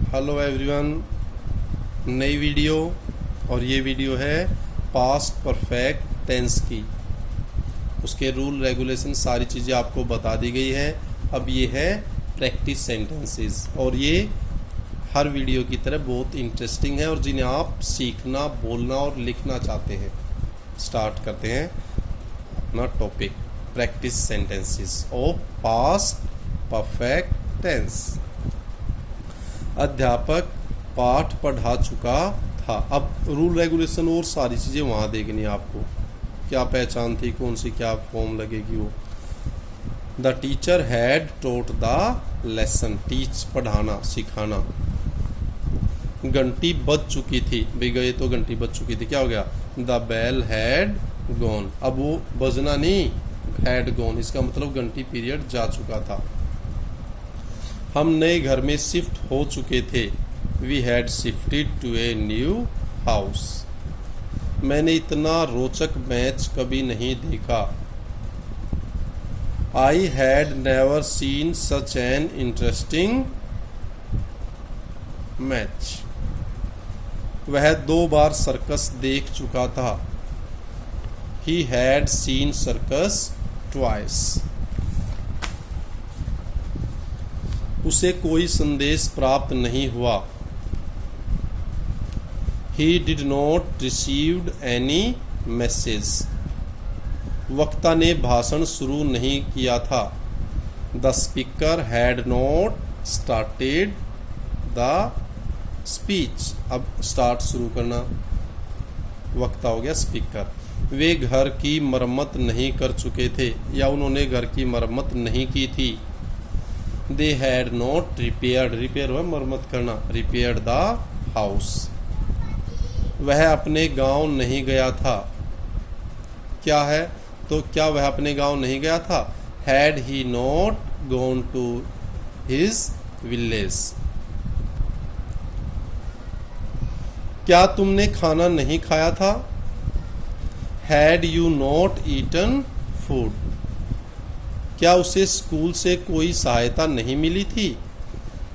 Hello everyone, नई video. और ये वीडियो है पास्ट परफेक्ट टेंस की। उसके रूल रेगुलेशन सारी चीज़ें आपको बता दी गई है। अब ये है प्रैक्टिस सेंटेंसेस, और ये हर वीडियो की तरह बहुत इंटरेस्टिंग है और जिन्हें आप सीखना, बोलना और लिखना चाहते हैं। स्टार्ट करते हैं अपना topic, practice sentences of past perfect tense. अध्यापक पाठ पढ़ा चुका था। अब रूल रेगुलेशन और सारी चीज़ें वहाँ देखनी है आपको, क्या पहचान थी, कौन सी क्या फॉर्म लगेगी वो। The teacher had taught the lesson, teach पढ़ाना, सिखाना। घंटी बज चुकी थी, भी गए तो घंटी बज चुकी थी, क्या हो गया, द बेल हैड गॉन। अब वो बजना नहीं, हैड गॉन, इसका मतलब घंटी पीरियड जा चुका था। हम नए घर में शिफ्ट हो चुके थे, we had shifted to a new house. मैंने इतना रोचक मैच कभी नहीं देखा, I had never seen such an interesting match. वह 2 बार सर्कस देख चुका था, he had seen circus twice. उसे कोई संदेश प्राप्त नहीं हुआ, he did not received any message। वक्ता ने भाषण शुरू नहीं किया था, the speaker had not started the speech। अब स्टार्ट शुरू करना, वक्ता हो गया स्पीकर। वे घर की मरम्मत नहीं कर चुके थे, या उन्होंने घर की मरम्मत नहीं की थी, they had not repaired, repair हुआ मरम्मत करना, repaired the house। वह अपने गांव नहीं गया था, क्या है, तो क्या वह अपने गांव नहीं गया था, had he not gone to his village। क्या तुमने खाना नहीं खाया था, had you not eaten food। क्या उसे स्कूल से कोई सहायता नहीं मिली थी,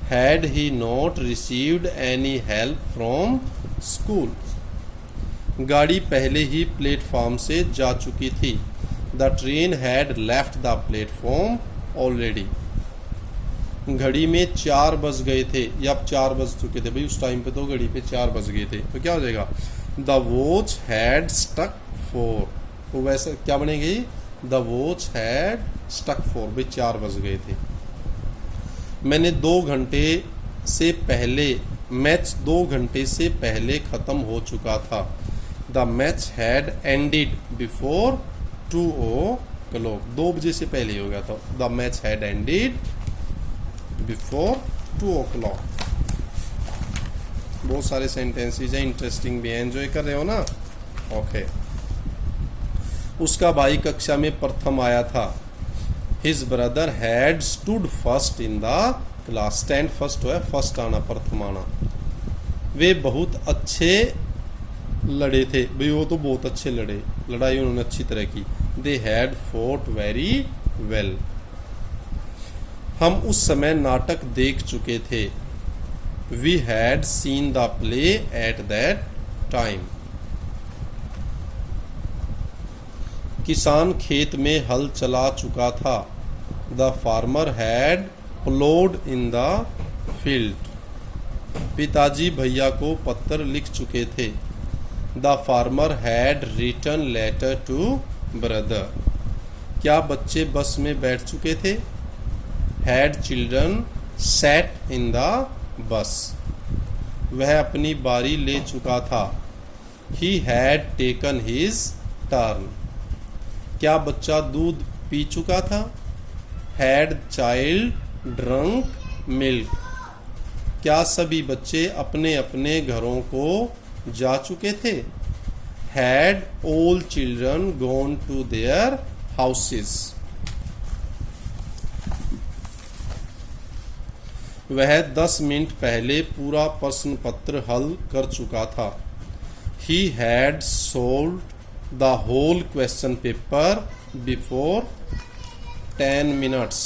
had he not received any help from school. गाड़ी पहले ही प्लेटफॉर्म से जा चुकी थी, the train had left the platform already. घड़ी में 4 बज गए थे, या अब 4 बज चुके थे, भाई उस टाइम पे तो घड़ी पे 4 बज गए थे, तो क्या हो जाएगा, द वॉच हैड स्टक 4। तो वैसे क्या बनेगी, द वॉच हैड स्टक 4, भाई 4 बज गए थे। मैंने 2 घंटे से पहले, मैच 2 घंटे से पहले ख़त्म हो चुका था, the match had ended before 2 o'clock। 2 बजे से पहले हो गया था, the match had ended before 2 o'clock। बहुत सारे सेंटेंसेस हैं, इंटरेस्टिंग भी हैं, एंजॉय कर रहे हो ना, ओके। उसका भाई कक्षा में प्रथम आया था, his brother had stood first in the class. Stand first हुआ, फर्स्ट आना, प्रथम आना। वे बहुत अच्छे लड़े थे, भाई वो तो बहुत अच्छे लड़े, लड़ाई उन्होंने अच्छी तरह की, they had fought very well. हम उस समय नाटक देख चुके थे, we had seen the play at that time. किसान खेत में हल चला चुका था, the farmer had ploughed in the field. पिताजी भैया को पत्र लिख चुके थे, the farmer had written letter to brother. क्या बच्चे बस में बैठ चुके थे, had children sat in the bus. वह अपनी बारी ले चुका था, he had taken his turn. क्या बच्चा दूध पी चुका था, हैड चाइल्ड ड्रंक मिल्क। क्या सभी बच्चे अपने अपने घरों को जा चुके थे, had all children gone to their houses. वह 10 मिनट पहले पूरा प्रश्न पत्र हल कर चुका था, he had solved the whole question paper before 10 minutes।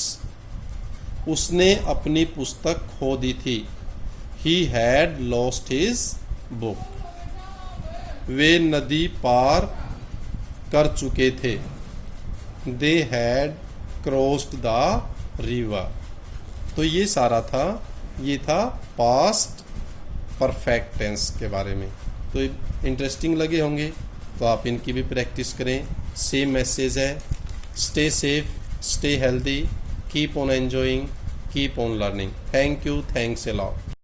उसने अपनी पुस्तक खो दी थी, he had lost his book. वे नदी पार कर चुके थे। They had crossed the river. तो ये सारा था, ये था पास्ट परफेक्ट टेंस के बारे में। तो इंटरेस्टिंग लगे होंगे, तो आप इनकी भी प्रैक्टिस करें। सेम मैसेज है, stay safe, stay healthy, keep on enjoying, keep on learning. Thank you, thanks a lot.